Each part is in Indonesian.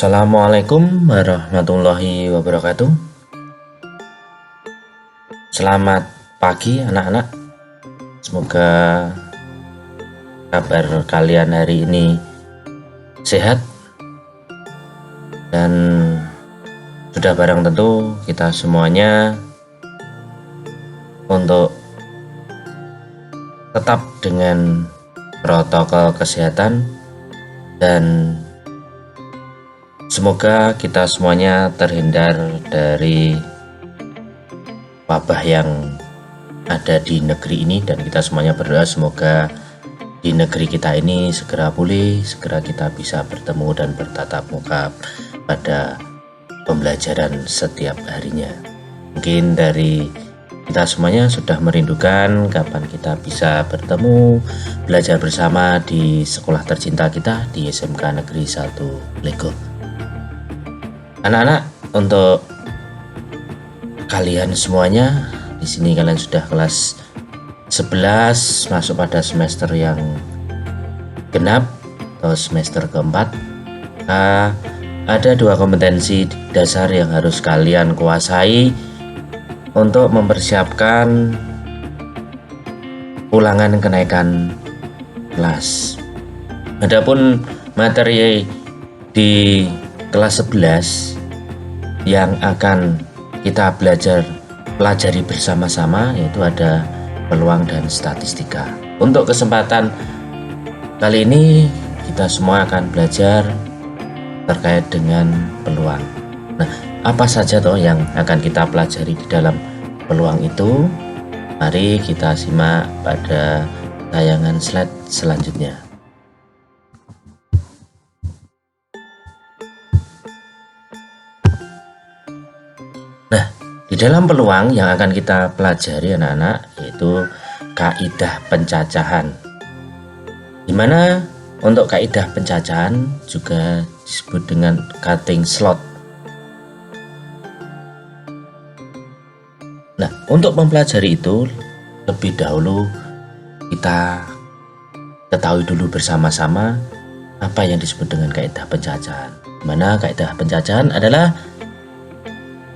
Assalamualaikum warahmatullahi wabarakatuh. Selamat pagi anak-anak. Semoga kabar kalian hari ini sehat dan sudah barang tentu kita semuanya untuk tetap dengan protokol kesehatan dan semoga kita semuanya terhindar dari wabah yang ada di negeri ini, dan kita semuanya berdoa semoga di negeri kita ini segera pulih, segera kita bisa bertemu dan bertatap muka pada pembelajaran setiap harinya. Mungkin dari kita semuanya sudah merindukan kapan kita bisa bertemu, belajar bersama di sekolah tercinta kita di SMK Negeri 1 Lego. Anak-anak, untuk kalian semuanya di sini kalian sudah kelas 11 masuk pada semester yang genap atau semester keempat. Ada dua kompetensi dasar yang harus kalian kuasai untuk mempersiapkan ulangan kenaikan kelas. Adapun materi di kelas 11 yang akan kita pelajari bersama-sama yaitu ada peluang dan statistika. Untuk kesempatan kali ini kita semua akan belajar terkait dengan peluang. Nah, apa saja toh yang akan kita pelajari di dalam peluang itu? Mari kita simak pada tayangan slide selanjutnya. Nah, di dalam peluang yang akan kita pelajari anak-anak yaitu kaidah pencacahan. Dimana untuk kaidah pencacahan juga disebut dengan cutting slot. Nah, untuk mempelajari itu lebih dahulu kita ketahui dulu bersama-sama apa yang disebut dengan kaidah pencacahan. Dimana kaidah pencacahan adalah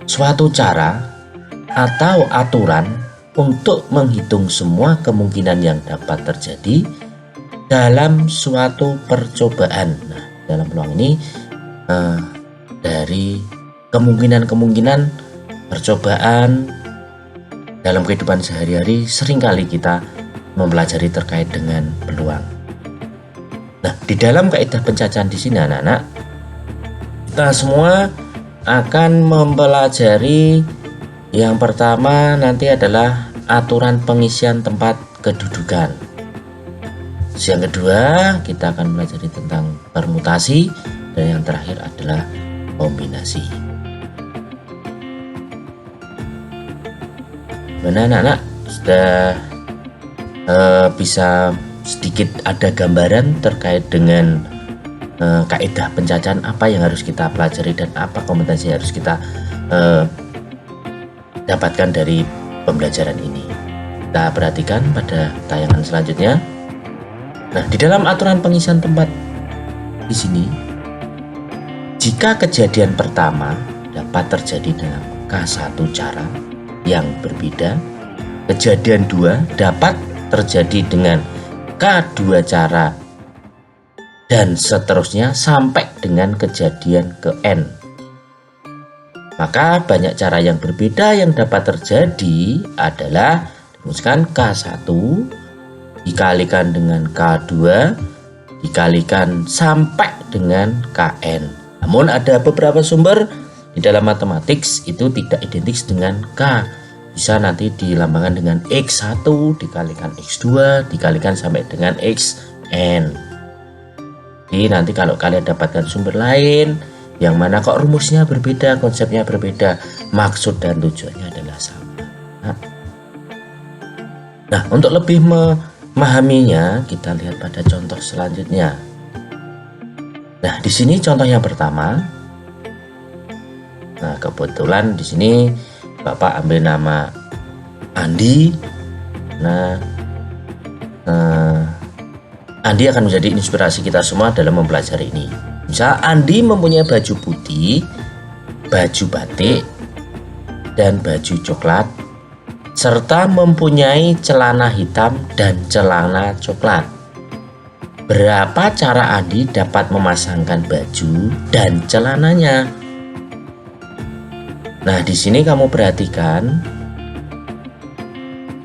suatu cara atau aturan untuk menghitung semua kemungkinan yang dapat terjadi dalam suatu percobaan. Nah, dalam peluang ini dari kemungkinan-kemungkinan percobaan dalam kehidupan sehari-hari seringkali kita mempelajari terkait dengan peluang. Nah, di dalam kaidah pencacahan di sini anak-anak, kita semua akan mempelajari yang pertama nanti adalah aturan pengisian tempat kedudukan. Yang kedua kita akan belajar tentang permutasi, dan yang terakhir adalah kombinasi. Mana anak-anak sudah bisa sedikit ada gambaran terkait dengan kaidah pencacahan apa yang harus kita pelajari dan apa kompetensi yang harus kita dapatkan dari pembelajaran ini. Kita perhatikan pada tayangan selanjutnya. Nah, di dalam aturan pengisian tempat di sini, jika kejadian pertama dapat terjadi dalam K1 cara yang berbeda, kejadian 2 dapat terjadi dengan K2 cara, dan seterusnya sampai dengan kejadian ke N. Maka banyak cara yang berbeda yang dapat terjadi adalah dirumuskan K1 dikalikan dengan K2 dikalikan sampai dengan KN. Namun ada beberapa sumber di dalam matematik itu tidak identik dengan K. Bisa nanti dilambangkan dengan X1 dikalikan X2 dikalikan sampai dengan XN. Jadi nanti kalau kalian dapatkan sumber lain yang mana kok rumusnya berbeda, konsepnya berbeda, maksud dan tujuannya adalah sama. Nah, untuk lebih memahaminya kita lihat pada contoh selanjutnya. Nah, di sini contoh yang pertama. Nah, kebetulan di sini Bapak ambil nama Andi. Nah, Andi akan menjadi inspirasi kita semua dalam mempelajari ini. Misal Andi mempunyai baju putih, baju batik, dan baju coklat, serta mempunyai celana hitam dan celana coklat. Berapa cara Andi dapat memasangkan baju dan celananya? Nah, di sini kamu perhatikan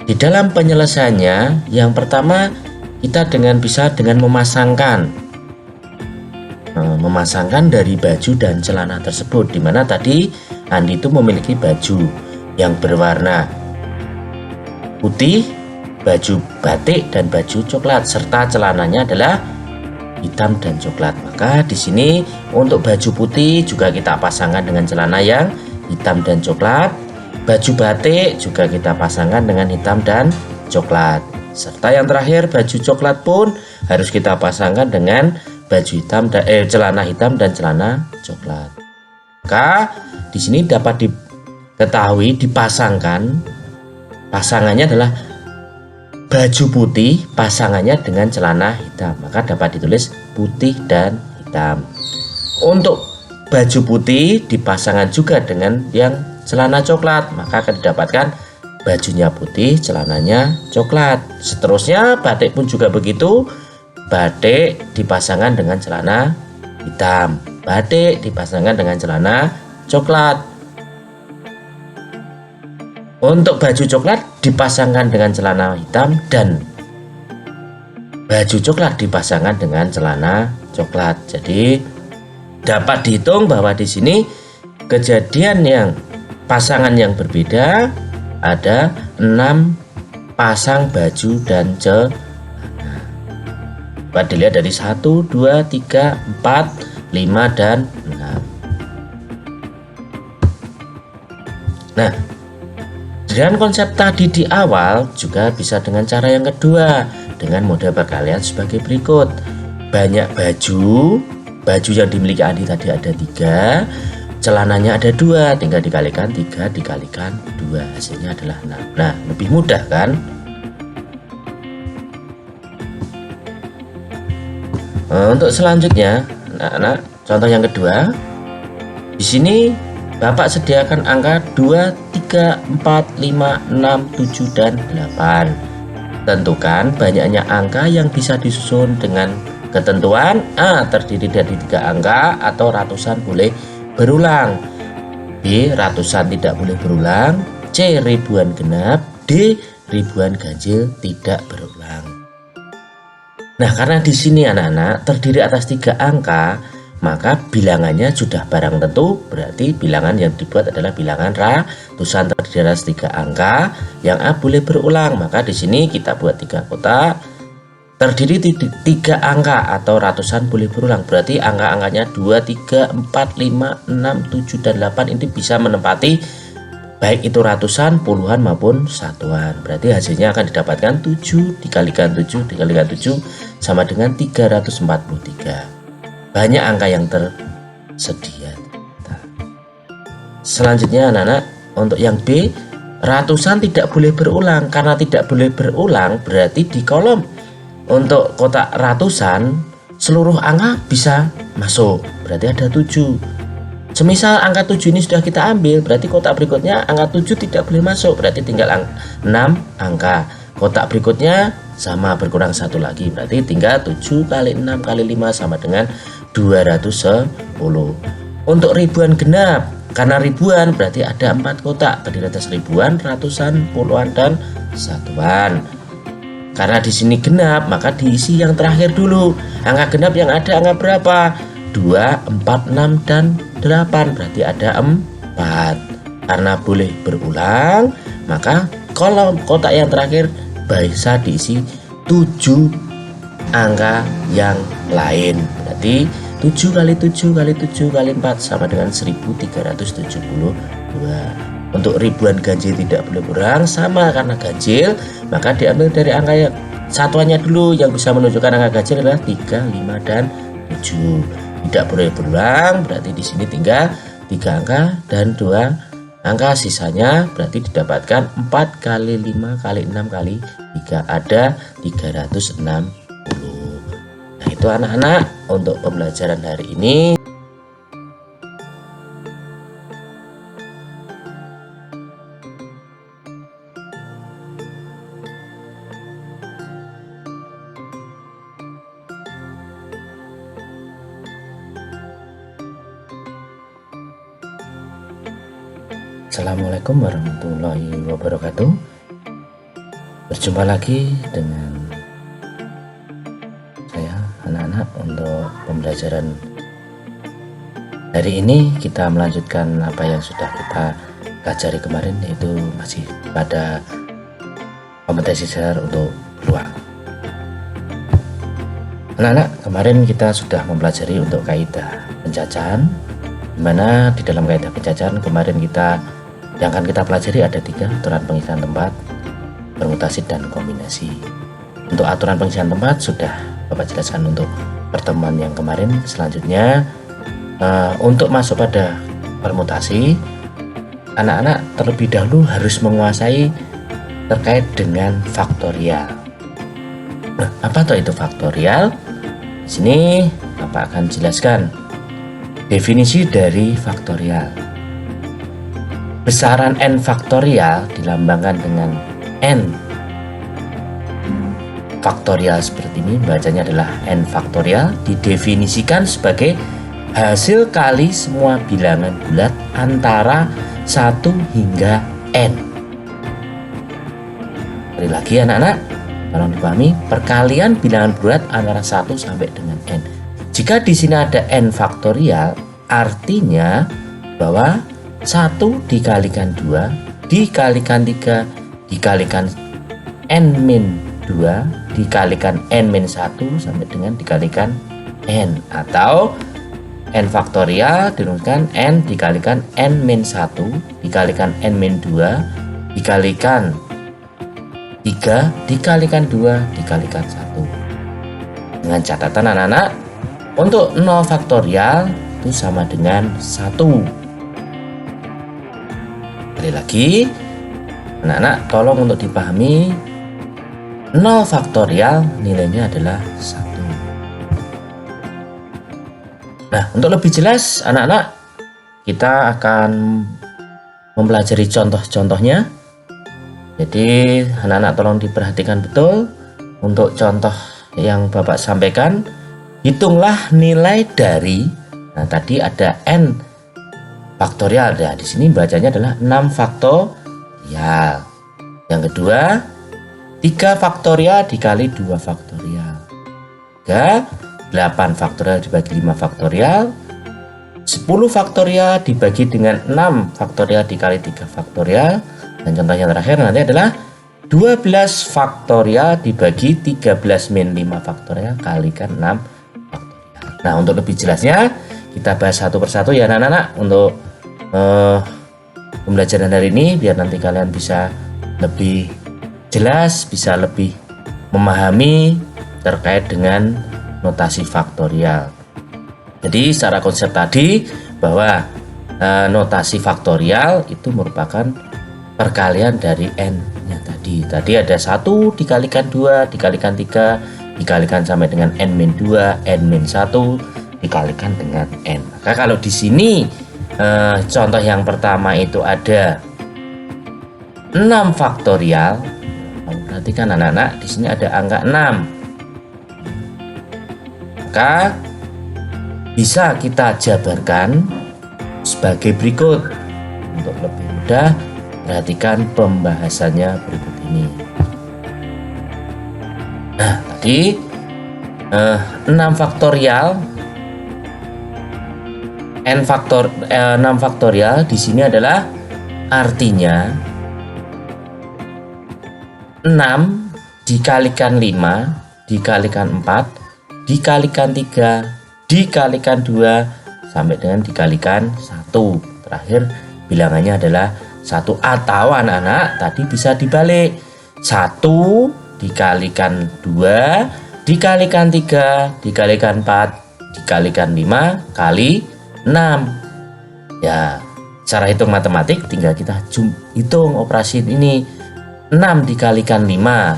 di dalam penyelesaiannya, yang pertama kita bisa dengan memasangkan dari baju dan celana tersebut, di mana tadi Andi itu memiliki baju yang berwarna putih, baju batik dan baju coklat, serta celananya adalah hitam dan coklat. Maka di sini untuk baju putih juga kita pasangkan dengan celana yang hitam dan coklat. Baju batik juga kita pasangkan dengan hitam dan coklat. Serta yang terakhir baju coklat pun harus kita pasangkan dengan baju hitam dan celana hitam dan celana coklat. Maka di sini dapat diketahui pasangannya adalah baju putih pasangannya dengan celana hitam. Maka dapat ditulis putih dan hitam. Untuk baju putih dipasangkan juga dengan yang celana coklat, maka akan didapatkan bajunya putih, celananya coklat. Seterusnya batik pun juga begitu. Batik dipasangkan dengan celana hitam, batik dipasangkan dengan celana coklat. Untuk baju coklat dipasangkan dengan celana hitam dan baju coklat dipasangkan dengan celana coklat. Jadi dapat dihitung bahwa di sini kejadian yang pasangan yang berbeda ada 6 pasang baju dan celana. Dapat dilihat dari 1, 2, 3, 4, 5, dan 6. Nah, dengan konsep tadi di awal juga bisa dengan cara yang kedua, dengan model perkalian sebagai berikut. Banyak baju yang dimiliki Andi tadi ada 3, celananya ada 2, tinggal dikalikan 3 dikalikan 2, hasilnya adalah 6. Nah, lebih mudah kan? Untuk selanjutnya, anak-anak, contoh yang kedua. Di sini Bapak sediakan angka 2, 3, 4, 5, 6, 7, dan 8. Tentukan banyaknya angka yang bisa disusun dengan ketentuan A. Terdiri dari 3 angka atau ratusan boleh berulang, B. Ratusan tidak boleh berulang, C. Ribuan genap, D. Ribuan ganjil tidak berulang. Nah, karena di sini anak-anak terdiri atas 3 angka, maka bilangannya sudah barang tentu, berarti bilangan yang dibuat adalah bilangan ratusan terdiri atas 3 angka yang A boleh berulang. Maka di sini kita buat 3 kotak terdiri 3 angka atau ratusan boleh berulang, berarti angka-angkanya 2, 3, 4, 5, 6, 7, dan 8 ini bisa menempati baik itu ratusan, puluhan maupun satuan. Berarti hasilnya akan didapatkan 7 dikalikan 7 dikalikan 7 sama dengan 343. Banyak angka yang tersedia. Selanjutnya anak-anak, untuk yang B, ratusan tidak boleh berulang. Karena tidak boleh berulang berarti di kolom untuk kotak ratusan seluruh angka bisa masuk, berarti ada 7. Semisal angka 7 ini sudah kita ambil, berarti kotak berikutnya angka 7 tidak boleh masuk, berarti tinggal 6 angka. Kotak berikutnya sama, berkurang 1 lagi, berarti tinggal 7 kali 6 kali 5 sama dengan 210. Untuk ribuan genap, karena ribuan berarti ada 4 kotak, terdiri atas ribuan, ratusan, puluhan, dan satuan. Karena di sini genap, maka diisi yang terakhir dulu. Angka genap yang ada angka berapa? 2, 4, 6, dan 8, berarti ada 4. Karena boleh berulang, maka kolom kotak yang terakhir bisa diisi 7 angka yang lain. Berarti 7 kali 7 kali 7 kali 4 sama dengan 1372. Untuk ribuan ganjil tidak boleh kurang, sama karena ganjil maka diambil dari angka yang satuannya dulu. Yang bisa menunjukkan angka ganjil adalah 3, 5, dan 7. Tidak boleh berulang, berarti di sini tinggal 3 angka dan 2 angka, sisanya berarti didapatkan 4 kali 5 kali 6 kali 3, ada 360. Nah, itu itu anak-anak untuk pembelajaran hari ini. Assalamualaikum warahmatullahi wabarakatuh. Berjumpa lagi dengan saya anak-anak untuk pembelajaran hari ini. Kita melanjutkan apa yang sudah kita pelajari kemarin, yaitu masih pada kompetensi dasar untuk peluang. Anak-anak, kemarin kita sudah mempelajari untuk kaidah pencacahan, dimana di dalam kaidah pencacahan kemarin yang akan kita pelajari ada 3: aturan pengisian tempat, permutasi, dan kombinasi. Untuk aturan pengisian tempat sudah Bapak jelaskan untuk pertemuan yang kemarin. Selanjutnya untuk masuk pada permutasi, anak-anak terlebih dahulu harus menguasai terkait dengan faktorial. Nah, apa itu faktorial? Di sini Bapak akan jelaskan definisi dari faktorial. Besaran n faktorial dilambangkan dengan n faktorial seperti ini, bacanya adalah n faktorial, didefinisikan sebagai hasil kali semua bilangan bulat antara 1 hingga n. Sekali lagi anak-anak, tolong dipahami, perkalian bilangan bulat antara 1 sampai dengan n. Jika di sini ada n faktorial, artinya bahwa 1 dikalikan 2 dikalikan 3 dikalikan n-2 dikalikan n-1 sampai dengan dikalikan n, atau n faktorial dirumuskan n dikalikan n-1 dikalikan n-2 dikalikan 3 dikalikan 2 dikalikan 1. Dengan catatan anak-anak, untuk 0 faktorial itu sama dengan 1. Sekali lagi anak-anak, tolong untuk dipahami, 0 faktorial nilainya adalah 1. Nah, untuk lebih jelas anak-anak, kita akan mempelajari contoh-contohnya. Jadi anak-anak tolong diperhatikan betul. Untuk contoh yang Bapak sampaikan, hitunglah nilai dari, nah tadi ada n faktorial. Nah, di sini bacanya adalah 6 faktorial. Yang kedua, 3 faktorial dikali 2 faktorial. 8 faktorial dibagi 5 faktorial. 10 faktorial dibagi dengan 6 faktorial dikali 3 faktorial. Dan contoh yang terakhir nanti adalah 12 faktorial dibagi 13 min 5 faktorial kalikan 6 faktorial. Nah, untuk lebih jelasnya kita bahas satu persatu ya anak-anak untuk pembelajaran hari ini, biar nanti kalian bisa lebih jelas, bisa lebih memahami terkait dengan notasi faktorial. Jadi secara konsep tadi bahwa notasi faktorial itu merupakan perkalian dari n-nya tadi. Tadi ada 1 dikalikan 2 dikalikan 3 dikalikan sampai dengan n-2 n-1 dikalikan dengan n. Maka kalau di sini contoh yang pertama itu ada 6 faktorial. Perhatikan anak-anak, di sini ada angka 6. Maka bisa kita jabarkan sebagai berikut. Untuk lebih mudah, perhatikan pembahasannya berikut ini. Nah, tadi 6 faktorial 6 faktorial di sini adalah artinya 6 dikalikan 5 dikalikan 4 dikalikan 3 dikalikan 2 sampai dengan dikalikan 1. Terakhir bilangannya adalah 1, atau anak-anak tadi bisa dibalik, 1 dikalikan 2 dikalikan 3 dikalikan 4 dikalikan 5 kali 6. Ya, cara hitung matematik tinggal kita hitung operasi ini. 6 dikalikan 5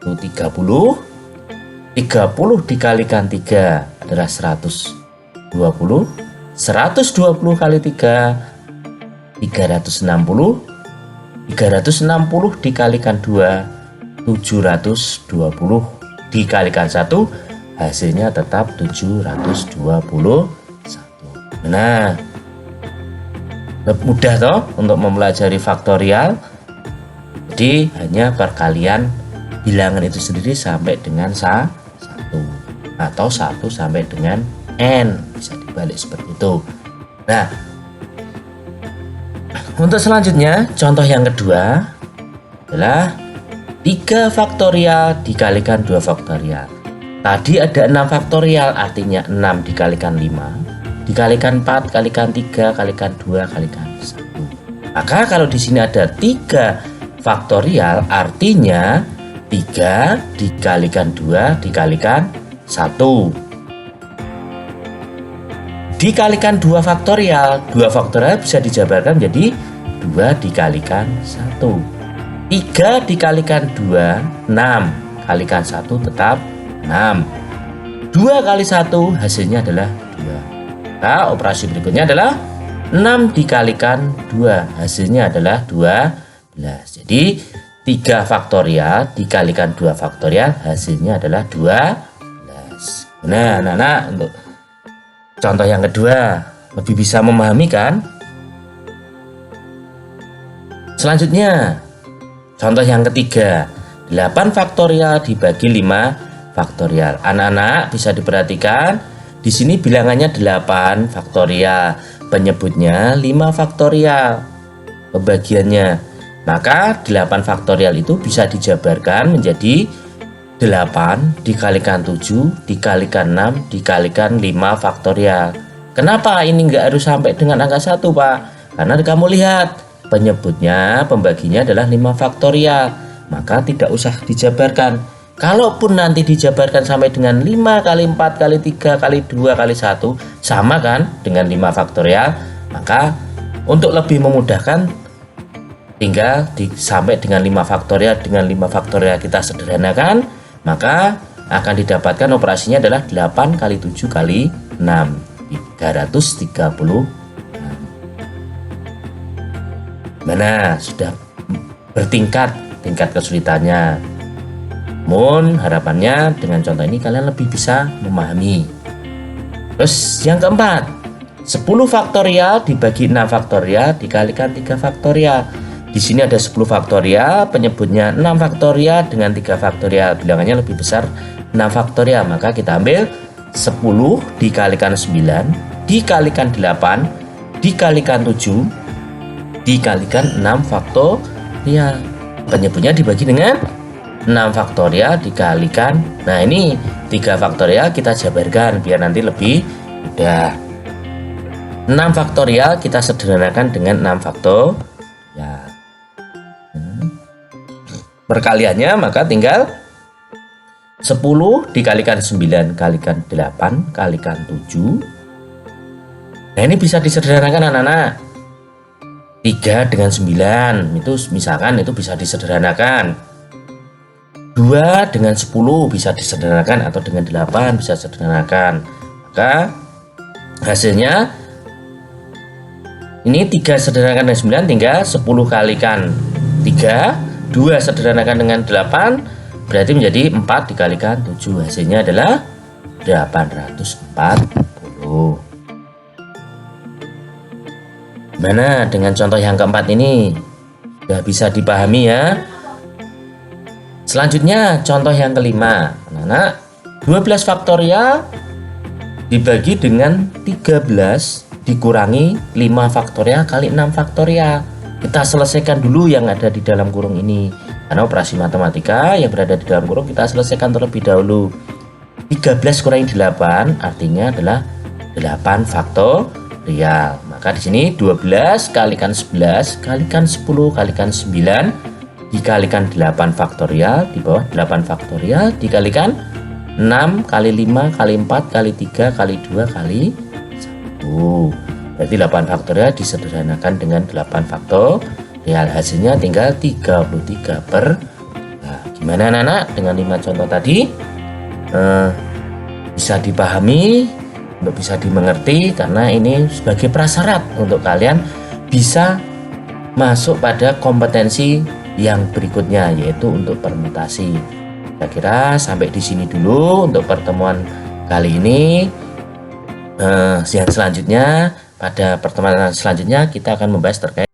itu 30. 30 dikalikan 3 adalah 120. 120 kali 3 360. 360 dikalikan 2 720 dikalikan 1 hasilnya tetap 721. Nah, mudah toh untuk mempelajari faktorial. Jadi hanya perkalian bilangan itu sendiri sampai dengan 1 atau 1 sampai dengan n, bisa dibalik seperti itu. Nah, untuk selanjutnya contoh yang kedua adalah 3 faktorial dikalikan 2 faktorial. Tadi ada 6 faktorial, artinya 6 dikalikan 5 dikalikan 4 kalikan 3 kalikan 2 kalikan 1. Maka kalau di sini ada 3 faktorial, artinya 3 dikalikan 2 dikalikan 1 dikalikan 2 faktorial. 2 faktorial bisa dijabarkan jadi 2 dikalikan 1. 3 dikalikan 2 6 kalikan 1 tetap 6. 2 kali 1 hasilnya adalah 2. Nah, operasi berikutnya adalah 6 dikalikan 2 hasilnya adalah 12. Jadi 3 faktorial dikalikan 2 faktorial hasilnya adalah 12. Nah, anak-anak, untuk contoh yang kedua lebih bisa memahami kan? Selanjutnya contoh yang ketiga, 8 faktorial dibagi 5 faktorial. Anak-anak bisa diperhatikan, di sini bilangannya 8 faktorial, penyebutnya 5 faktorial, pembagiannya. Maka 8 faktorial itu bisa dijabarkan menjadi 8 dikalikan 7 dikalikan 6 dikalikan 5 faktorial. Kenapa ini nggak harus sampai dengan angka 1, Pak? Karena kamu lihat penyebutnya, pembaginya adalah 5 faktorial, maka tidak usah dijabarkan. Kalaupun nanti dijabarkan sampai dengan 5 kali 4 kali 3 kali 2 kali 1 sama kan dengan 5 faktorial, maka untuk lebih memudahkan tinggal sampai dengan 5 faktorial. Dengan 5 faktorial kita sederhanakan, maka akan didapatkan operasinya adalah 8 kali 7 kali 6 330. Mana sudah bertingkat tingkat kesulitannya. Namun harapannya dengan contoh ini kalian lebih bisa memahami. Terus yang keempat, 10 faktorial dibagi 6 faktorial dikalikan 3 faktorial. Di sini ada 10 faktorial, penyebutnya 6 faktorial dengan 3 faktorial, bilangannya lebih besar 6 faktorial, maka kita ambil 10 dikalikan 9 dikalikan 8 dikalikan 7 dikalikan 6 faktorial. Penyebutnya dibagi dengan 6 faktorial dikalikan, nah ini 3 faktorial kita jabarkan biar nanti lebih mudah. 6 faktorial kita sederhanakan dengan 6 faktorial. Perkaliannya maka tinggal 10 dikalikan 9 kalikan 8 kalikan 7. Nah ini bisa disederhanakan anak-anak. 3 dengan 9 itu misalkan itu bisa disederhanakan. 2 dengan 10 bisa disederhanakan, atau dengan 8 bisa disederhanakan. Maka hasilnya ini 3 sederhanakan dengan 9 tinggal 10 kalikan 3, 2 sederhanakan dengan 8 berarti menjadi 4 dikalikan 7, hasilnya adalah 840. Mana dengan contoh yang keempat ini sudah bisa dipahami ya. Selanjutnya contoh yang kelima, anak-anak, 12 faktorial dibagi dengan 13 dikurangi 5 faktorial kali 6 faktorial. Kita selesaikan dulu yang ada di dalam kurung ini, karena operasi matematika yang berada di dalam kurung kita selesaikan terlebih dahulu. 13 kurangi 8 artinya adalah 8 faktorial. Maka di sini 12 kalikan 11 kalikan 10 kalikan 9 dikalikan 8 faktorial, di bawah 8 faktorial dikalikan 6 kali 5 kali 4 kali 3 kali 2 kali 1. Berarti 8 faktorial disederhanakan dengan 8 faktorial, hasilnya tinggal 33 per. Nah, gimana anak-anak dengan 5 contoh tadi? bisa dipahami, untuk bisa dimengerti, karena ini sebagai prasyarat untuk kalian bisa masuk pada kompetensi yang berikutnya, yaitu untuk permutasi. Saya kira sampai di sini dulu untuk pertemuan kali ini. Yang selanjutnya, pada pertemuan selanjutnya kita akan membahas terkait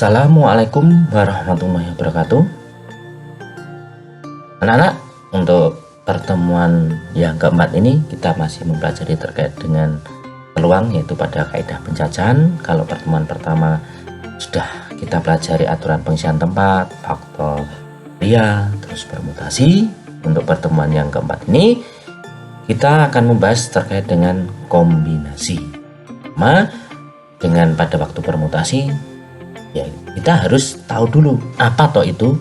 Assalamualaikum warahmatullahi wabarakatuh. Anak-anak, untuk pertemuan yang keempat ini kita masih mempelajari terkait dengan peluang, yaitu pada kaidah pencacahan. Kalau pertemuan pertama sudah kita pelajari aturan pengisian tempat, faktorial, terus permutasi. Untuk pertemuan yang keempat ini kita akan membahas terkait dengan kombinasi. Dengan pada waktu permutasi, ya kita harus tahu dulu apa toh itu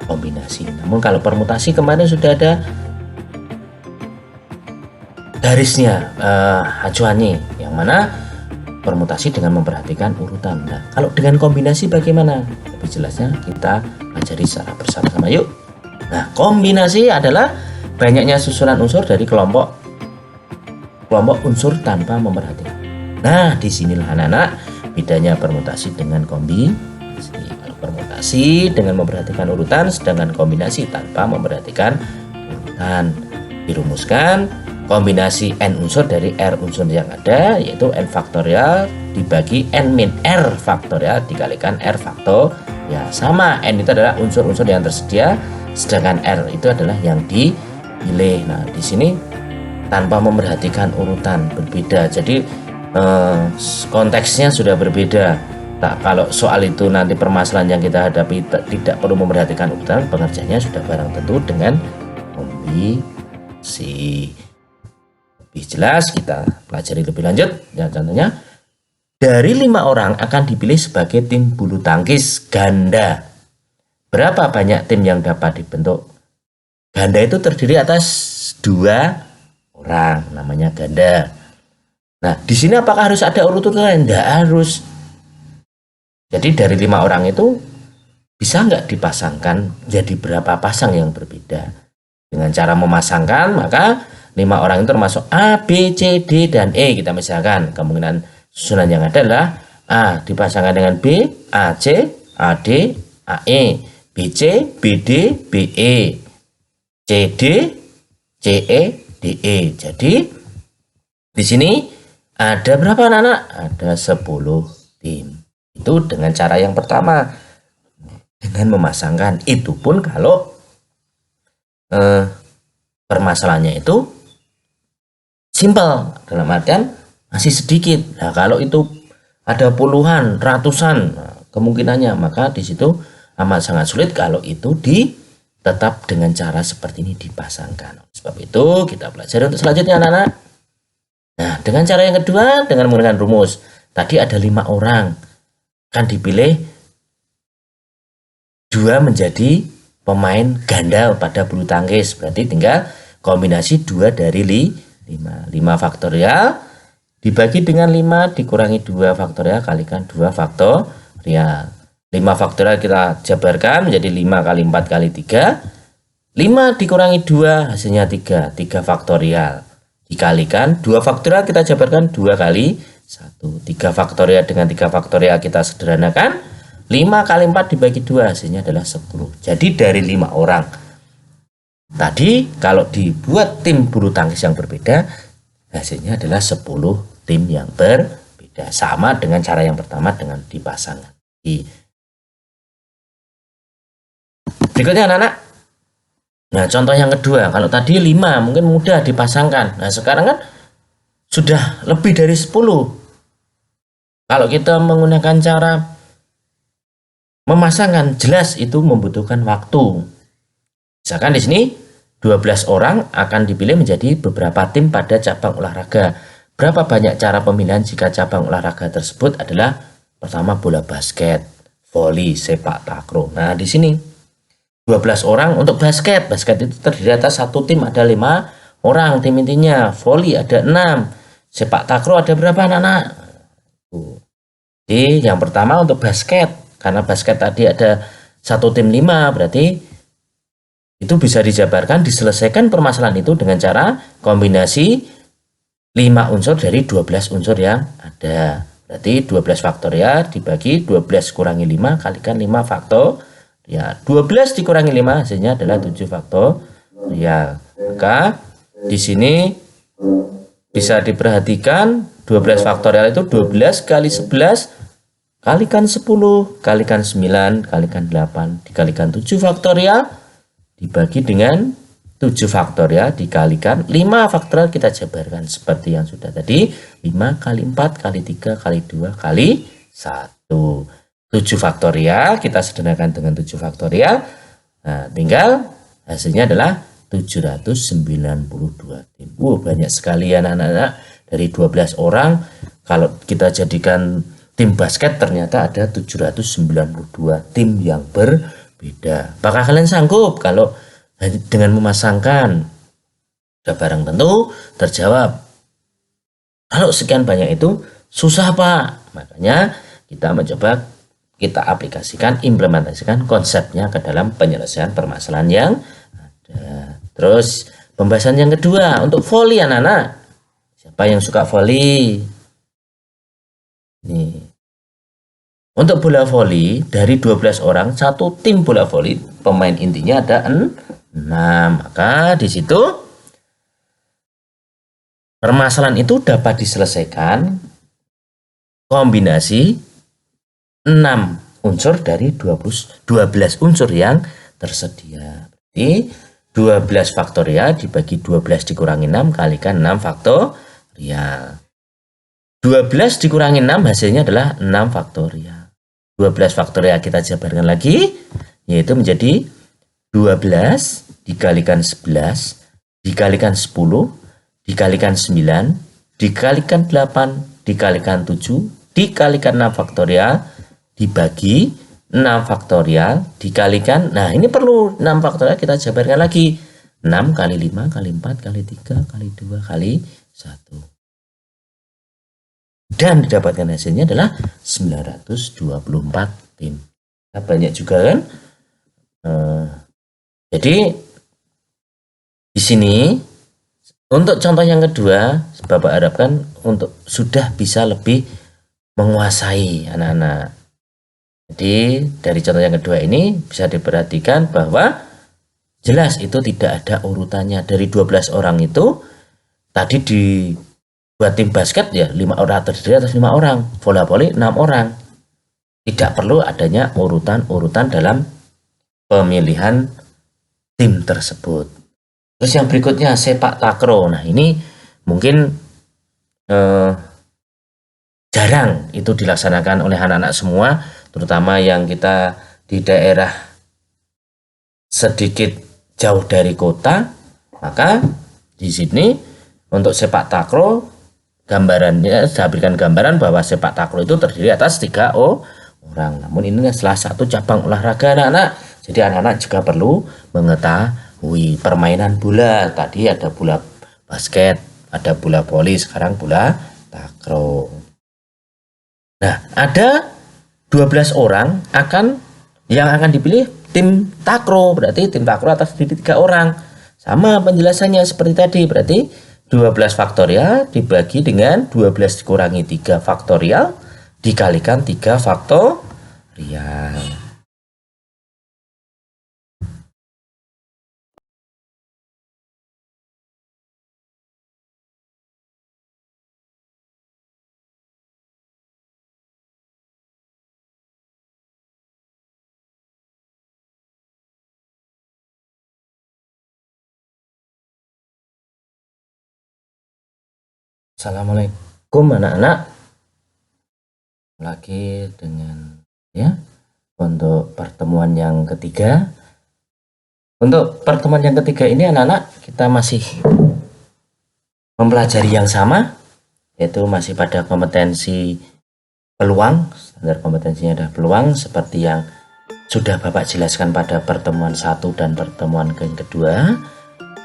kombinasi. Namun kalau permutasi kemarin sudah ada garisnya, acuannya, yang mana permutasi dengan memperhatikan urutan. Nah, kalau dengan kombinasi bagaimana? Lebih jelasnya kita pelajari secara bersama-sama yuk. Nah, kombinasi adalah banyaknya susunan unsur dari kelompok unsur tanpa memperhatikan. Nah, disinilah anak-anak bedanya permutasi dengan kombinasi. Kalau permutasi dengan memperhatikan urutan, sedangkan kombinasi tanpa memperhatikan urutan. Dirumuskan, kombinasi n unsur dari r unsur yang ada, yaitu n faktorial dibagi n min r faktorial dikalikan r faktorial. Ya, sama, n itu adalah unsur-unsur yang tersedia, sedangkan r itu adalah yang dipilih. Nah, di sini tanpa memperhatikan urutan berbeda. Jadi konteksnya sudah berbeda. Nah, kalau soal itu nanti permasalahan yang kita hadapi tidak perlu memperhatikan urutan, pengerjaannya sudah barang tentu dengan kombinasi. Lebih jelas kita pelajari lebih lanjut. Ya, contohnya dari 5 orang akan dipilih sebagai tim bulu tangkis ganda. Berapa banyak tim yang dapat dibentuk? Ganda itu terdiri atas 2 orang, namanya ganda. Nah, di sini apakah harus ada urutan? Tidak harus. Jadi dari 5 orang itu bisa nggak dipasangkan jadi berapa pasang yang berbeda? Dengan cara memasangkan, maka 5 orang itu termasuk A, B, C, D, dan E. Kita misalkan kemungkinan susunan yang ada adalah A dipasangkan dengan B, A, C, A, D, A, E, B, C, B, D, B, E, C, D, C, E, D, E. Jadi di sini ada berapa anak-anak? Ada 10 tim. Itu dengan cara yang pertama, dengan memasangkan. Itu pun kalau permasalahannya itu simpel, dalam artian masih sedikit. Nah, kalau itu ada puluhan, ratusan, kemungkinannya, maka di situ amat sangat sulit kalau itu tetap dengan cara seperti ini dipasangkan. Sebab itu kita pelajari untuk selanjutnya anak-anak. Nah, dengan cara yang kedua, dengan menggunakan rumus. Tadi ada 5 orang, akan dipilih 2 menjadi pemain ganda pada bulu tangkis. Berarti tinggal kombinasi 2 dari 5. 5 faktorial dibagi dengan 5 dikurangi 2 faktorial kalikan 2 faktorial. 5 faktorial kita jabarkan menjadi 5 kali 4 kali 3. 5 dikurangi 2 hasilnya 3. 3 faktorial. Dikalikan 2 faktorial kita jabarkan 2 kali 1. 3 faktorial dengan 3 faktorial kita sederhanakan. 5 kali 4 dibagi 2 hasilnya adalah 10. Jadi dari 5 orang tadi kalau dibuat tim bulu tangkis yang berbeda, hasilnya adalah 10 tim yang berbeda. Sama dengan cara yang pertama dengan dipasangkan. Berikutnya anak-anak. Nah, contoh yang kedua, kalau tadi 5 mungkin mudah dipasangkan. Nah, sekarang kan sudah lebih dari 10. Kalau kita menggunakan cara memasangkan, jelas itu membutuhkan waktu. Misalkan di sini 12 orang akan dipilih menjadi beberapa tim pada cabang olahraga. Berapa banyak cara pemilihan jika cabang olahraga tersebut adalah pertama bola basket, voli, sepak takraw. Nah, di sini 12 orang untuk basket. Basket itu terdiri atas satu tim ada 5 orang tim intinya. Voli ada 6. Sepak takraw ada berapa anak-anak? Jadi yang pertama untuk basket. Karena basket tadi ada satu tim 5, berarti itu bisa dijabarkan, diselesaikan permasalahan itu dengan cara kombinasi 5 unsur dari 12 unsur yang ada. Berarti 12 faktorial dibagi 12 kurangi 5 kalikan 5 faktor. Ya, 12 dikurangi 5 hasilnya adalah 7 faktorial. Maka di sini bisa diperhatikan 12 faktorial itu 12 kali 11 kalikan 10 kalikan 9 kalikan 8 dikalikan 7 faktorial dibagi dengan 7 faktorial dikalikan 5 faktorial, kita jabarkan seperti yang sudah tadi, 5 kali 4 kali 3 kali 2 kali 1. 7 faktorial kita sederhanakan dengan 7 faktorial. Nah, tinggal hasilnya adalah 792 tim. Banyak sekali anak-anak, dari 12 orang kalau kita jadikan tim basket ternyata ada 792 tim yang berbeda. Apakah kalian sanggup kalau dengan memasangkan? Sudah barang tentu terjawab. Kalau sekian banyak itu susah, Pak. Makanya kita mencoba kita aplikasikan, implementasikan konsepnya ke dalam penyelesaian permasalahan yang ada. Terus pembahasan yang kedua untuk voli anak-anak. Siapa yang suka voli? Nih. Untuk bola voli dari 12 orang satu tim bola voli, pemain intinya ada 6. Maka di situ permasalahan itu dapat diselesaikan kombinasi 6 unsur dari 12 unsur yang tersedia. Jadi 12 faktorial dibagi 12 dikurangi 6 kalikan 6 faktorial. 12 dikurangi 6 hasilnya adalah 6 faktorial. 12 faktorial kita jabarkan lagi, yaitu menjadi 12 dikalikan 11 dikalikan 10 dikalikan 9 dikalikan 8 dikalikan 7 dikalikan 6 faktorial dibagi 6 faktorial dikalikan, nah ini perlu 6 faktorial kita jabarkan lagi, 6 kali 5 kali 4 kali 3 kali 2 kali 1, dan didapatkan hasilnya adalah 924 tim. Nah, banyak juga kan. Jadi di sini untuk contoh yang kedua, Bapak harapkan untuk sudah bisa lebih menguasai anak-anak. Jadi dari contoh yang kedua ini bisa diperhatikan bahwa jelas itu tidak ada urutannya. Dari 12 orang itu tadi buat tim basket ya 5 orang terdiri atas 5 orang, bola voli 6 orang. Tidak perlu adanya urutan-urutan dalam pemilihan tim tersebut. Terus yang berikutnya sepak takraw. Nah ini mungkin jarang itu dilaksanakan oleh anak-anak semua, terutama yang kita di daerah sedikit jauh dari kota. Maka di sini untuk sepak takraw gambarannya saya berikan gambaran bahwa sepak takraw itu terdiri atas 3 orang. Namun ini salah satu cabang olahraga anak-anak. Jadi anak-anak juga perlu mengetahui permainan bola. Tadi ada bola basket, ada bola voli, sekarang bola takraw. Nah, ada 12 orang yang akan dipilih tim takraw. Berarti tim takraw atas diri 3 orang. Sama penjelasannya seperti tadi. Berarti 12 faktorial dibagi dengan 12 dikurangi 3 faktorial dikalikan 3 faktorial. Assalamualaikum anak-anak. Lagi dengan ya untuk pertemuan yang ketiga. Untuk pertemuan yang ketiga ini anak-anak kita masih mempelajari yang sama, yaitu masih pada kompetensi peluang. Standar kompetensinya adalah peluang seperti yang sudah Bapak jelaskan pada pertemuan 1 dan pertemuan yang kedua,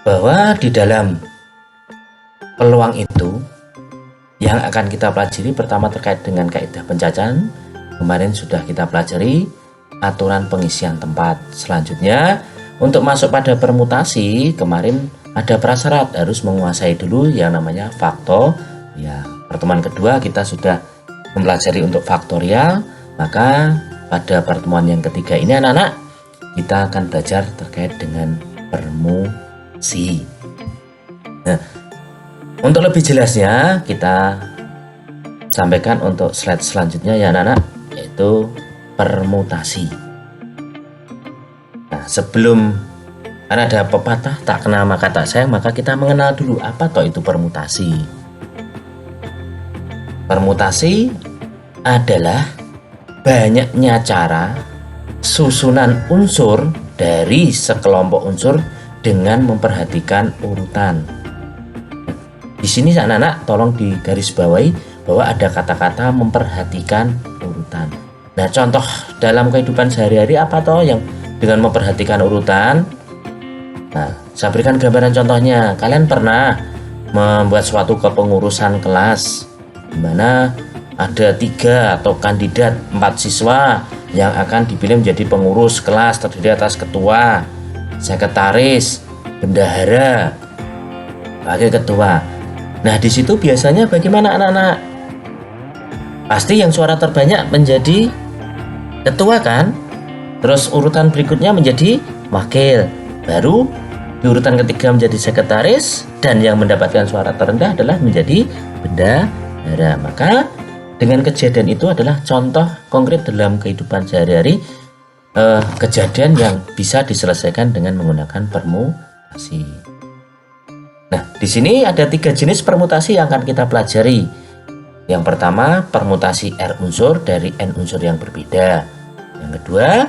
bahwa di dalam peluang itu yang akan kita pelajari pertama terkait dengan kaidah pencacahan. Kemarin sudah kita pelajari aturan pengisian tempat. Selanjutnya untuk masuk pada permutasi, kemarin ada prasyarat harus menguasai dulu yang namanya faktorial. Pertemuan kedua kita sudah mempelajari untuk faktorial, maka pada pertemuan yang ketiga ini anak-anak kita akan belajar terkait dengan permutasi. Nah, untuk lebih jelasnya kita sampaikan untuk slide selanjutnya ya anak-anak, yaitu permutasi. Nah, sebelum ada pepatah tak kenal maka tak sayang, maka kita mengenal dulu apa toh itu permutasi. Permutasi adalah banyaknya cara susunan unsur dari sekelompok unsur dengan memperhatikan urutan. Di sini anak-anak tolong digarisbawahi bahwa ada kata-kata memperhatikan urutan. Nah, contoh dalam kehidupan sehari-hari apa toh yang dengan memperhatikan urutan? Nah, saya berikan gambaran contohnya. Kalian pernah membuat suatu kepengurusan kelas di mana ada 3 atau kandidat 4 siswa yang akan dipilih menjadi pengurus kelas, terdiri atas ketua, sekretaris, bendahara, wakil ketua. Nah, di situ biasanya bagaimana anak-anak? Pasti yang suara terbanyak menjadi ketua kan? Terus urutan berikutnya menjadi wakil. Baru di urutan ketiga menjadi sekretaris, dan yang mendapatkan suara terendah adalah menjadi bendahara. Maka dengan kejadian itu adalah contoh konkret dalam kehidupan sehari-hari, kejadian yang bisa diselesaikan dengan menggunakan permutasi. Nah, di sini ada 3 jenis permutasi yang akan kita pelajari. Yang pertama, permutasi R unsur dari N unsur yang berbeda. Yang kedua,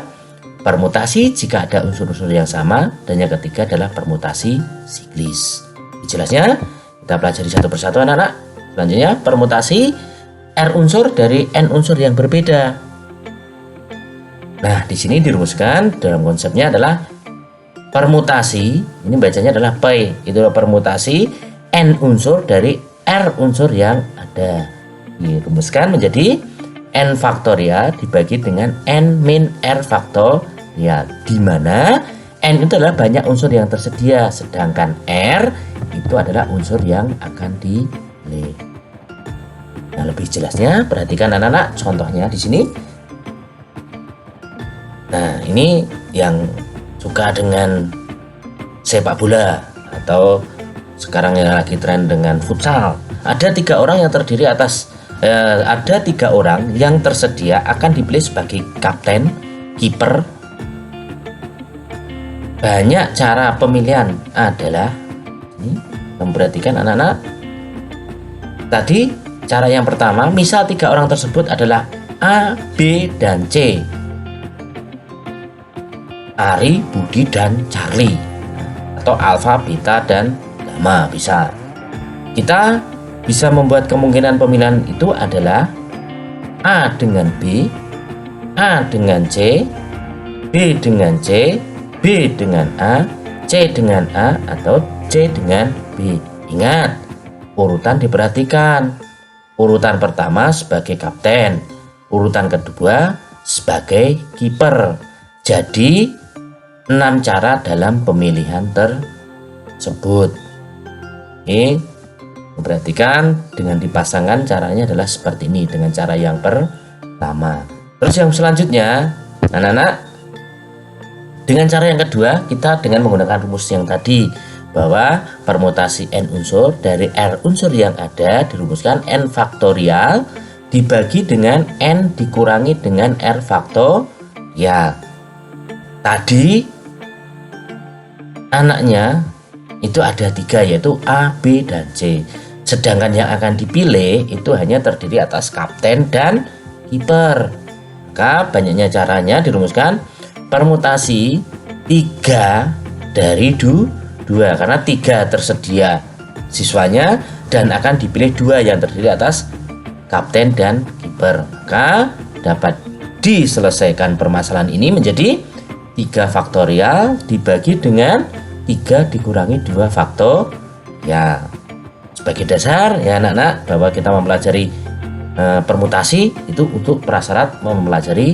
permutasi jika ada unsur-unsur yang sama. Dan yang ketiga adalah permutasi siklis. Jelasnya kita pelajari satu persatu anak-anak. Selanjutnya, permutasi R unsur dari N unsur yang berbeda. Nah, di sini dirumuskan dalam konsepnya adalah permutasi, ini bacanya adalah P, itu adalah permutasi N unsur dari R unsur yang ada. Dirumuskan menjadi N faktorial dibagi dengan N min R faktorial, di mana N itu adalah banyak unsur yang tersedia, sedangkan R itu adalah unsur yang akan dipilih. Nah, lebih jelasnya perhatikan anak-anak contohnya di sini. Nah, ini yang suka dengan sepak bola atau sekarang yang lagi tren dengan futsal. Ada 3 orang yang terdiri atas ada 3 orang yang tersedia akan dipilih sebagai kapten, kiper. Banyak cara pemilihan adalah ini, memperhatikan anak-anak. Tadi cara yang pertama, misal 3 orang tersebut adalah A, B, dan C. Ari, Budi, dan Charlie, atau Alfa, Beta, dan Gamma bisa. Kita bisa membuat kemungkinan pemilihan itu adalah A dengan B, A dengan C, B dengan C, B dengan A, C dengan A, atau C dengan B. Ingat, urutan diperhatikan. Urutan pertama sebagai kapten, urutan kedua sebagai kiper. Jadi 6 cara dalam pemilihan tersebut. Perhatikan dengan dipasangkan caranya adalah seperti ini dengan cara yang pertama. Terus yang selanjutnya, anak-anak, dengan cara yang kedua kita dengan menggunakan rumus yang tadi bahwa permutasi N unsur dari R unsur yang ada dirumuskan N faktorial dibagi dengan N dikurangi dengan R faktorial. Tadi anaknya itu ada 3, yaitu A, B, dan C. Sedangkan yang akan dipilih itu hanya terdiri atas kapten dan kiper. Maka banyaknya caranya dirumuskan permutasi 3 dari 2, karena 3 tersedia siswanya dan akan dipilih 2 yang terdiri atas kapten dan kiper. per. Maka dapat diselesaikan permasalahan ini menjadi 3 faktorial dibagi dengan 3 dikurangi 2 faktorial. Sebagai dasar ya anak-anak, bahwa kita mempelajari permutasi itu untuk prasyarat mempelajari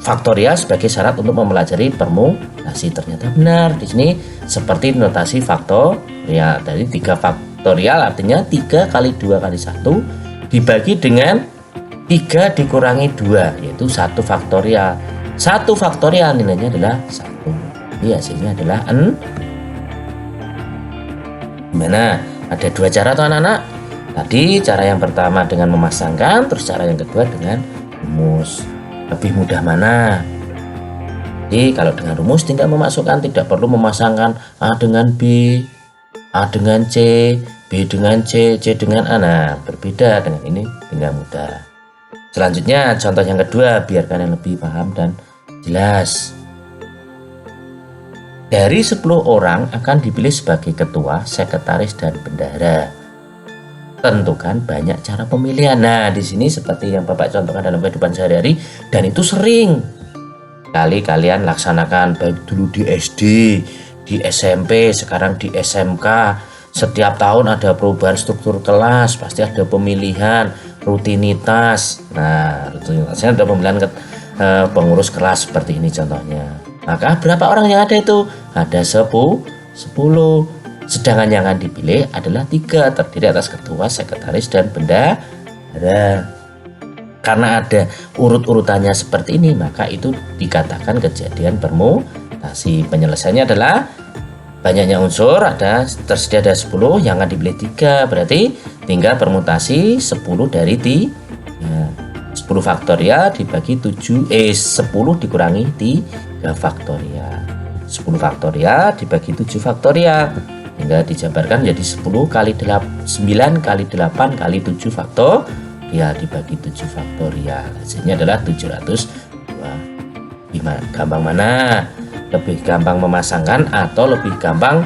faktorial sebagai syarat untuk mempelajari permutasi. Ternyata benar di sini seperti notasi faktorial. Dari 3 faktorial artinya 3 kali 2 kali 1 dibagi dengan 3 dikurangi 2, yaitu 1 faktorial. 1 faktorial nilainya adalah 1. Jadi hasilnya adalah n. Gimana? Ada 2 cara tuh anak-anak. Tadi cara yang pertama dengan memasangkan, terus cara yang kedua dengan rumus. Lebih mudah mana? Jadi kalau dengan rumus tinggal memasukkan, tidak perlu memasangkan A dengan B, A dengan C, B dengan C, C dengan A. Nah, berbeda dengan ini tinggal mudah. Selanjutnya contoh yang kedua, biar kalian lebih paham dan jelas. Dari 10 orang akan dipilih sebagai ketua, sekretaris, dan bendahara. Tentukan banyak cara pemilihan. Nah, di sini seperti yang Bapak contohkan dalam kehidupan sehari-hari, dan itu sering kali kalian laksanakan, baik dulu di SD, di SMP, sekarang di SMK. Setiap tahun ada perubahan struktur kelas, pasti ada pemilihan, rutinitas. Nah, rutinitasnya ada pemilihan pengurus kelas seperti ini contohnya. Maka berapa orang yang ada itu? Ada 10. Sedangkan yang akan dipilih adalah 3, terdiri atas ketua, sekretaris, dan bendahara. Karena ada urut-urutannya seperti ini, maka itu dikatakan kejadian permutasi. Penyelesaiannya adalah banyaknya unsur, tersedia ada 10, yang akan dipilih 3, berarti tinggal permutasi 10 dari 3. 10 faktorial dibagi 10 dikurangi 3 faktorial. 10 faktorial dibagi 7 faktorial. Hingga dijabarkan jadi 9 kali 8 kali 7 faktorial dibagi 7 faktorial. Hasilnya adalah 702. Gampang mana? Lebih gampang memasangkan atau lebih gampang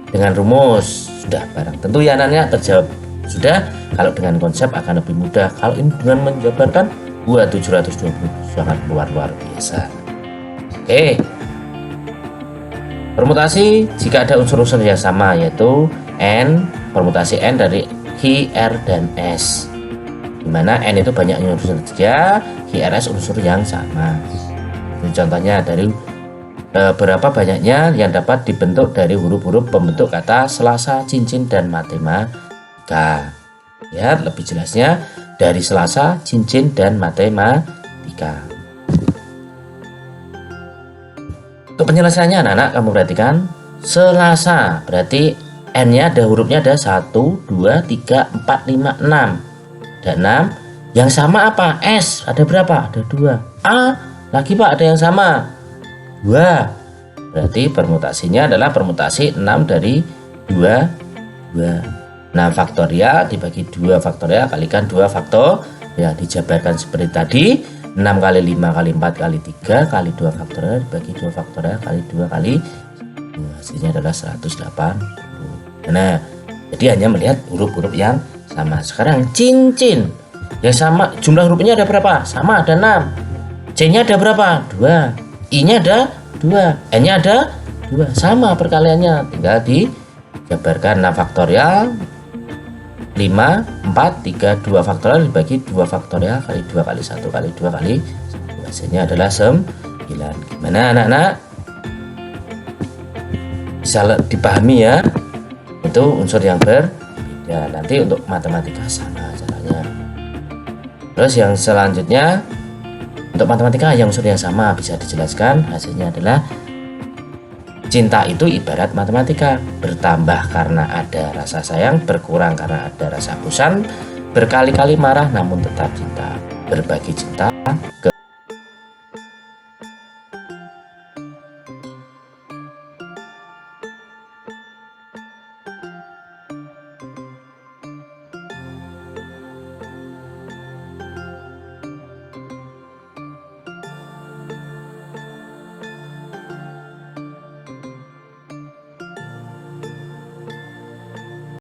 dengan rumus? Sudah barang tentu ya anaknya terjawab. Sudah, kalau dengan konsep akan lebih mudah. Kalau ini dengan menjabarkan, 720 sangat luar biasa. Oke. Permutasi jika ada unsur-unsur yang sama, yaitu N, permutasi N dari Q, R, dan S. Dimana N itu banyak unsur saja, Q, R, S unsur yang sama. Ini contohnya dari berapa banyaknya yang dapat dibentuk dari huruf-huruf pembentuk kata Selasa, cincin, dan matematika. Ya, lebih jelasnya dari Selasa, cincin, dan matematika. Untuk penyelesaiannya anak-anak kamu perhatikan. Selasa berarti N-nya ada hurufnya ada 1, 2, 3, 4, 5, 6. Ada 6. Yang sama apa? S ada berapa? Ada 2. A lagi Pak ada yang sama 2. Berarti permutasinya adalah permutasi 6 dari 2. 6 faktorial dibagi 2 faktorial kalikan 2 faktorial. Ya, dijabarkan seperti tadi. 6 kali 5 kali 4 kali 3 kali 2 faktorial dibagi 2 faktorial kali 2 kali 2. Hasilnya adalah 180. Nah, jadi hanya melihat huruf-huruf yang sama. Sekarang cincin yang sama, jumlah hurufnya ada berapa? Sama, ada 6. C-nya ada berapa? 2. I-nya ada 2. N-nya ada 2. Sama perkaliannya, tinggal dijabarkan 6 faktorial 5, 4, 3, 2 faktorial dibagi 2 faktorial kali 2 kali 1 kali 2 kali 1. Hasilnya adalah 9. Gimana anak-anak? Bisa dipahami ya? Itu unsur yang berbeda. Nanti untuk matematika sama caranya. Terus yang selanjutnya, untuk matematika yang unsur yang sama bisa dijelaskan. Hasilnya adalah cinta itu ibarat matematika, bertambah karena ada rasa sayang, berkurang karena ada rasa bosan, berkali-kali marah namun tetap cinta, berbagi cinta ke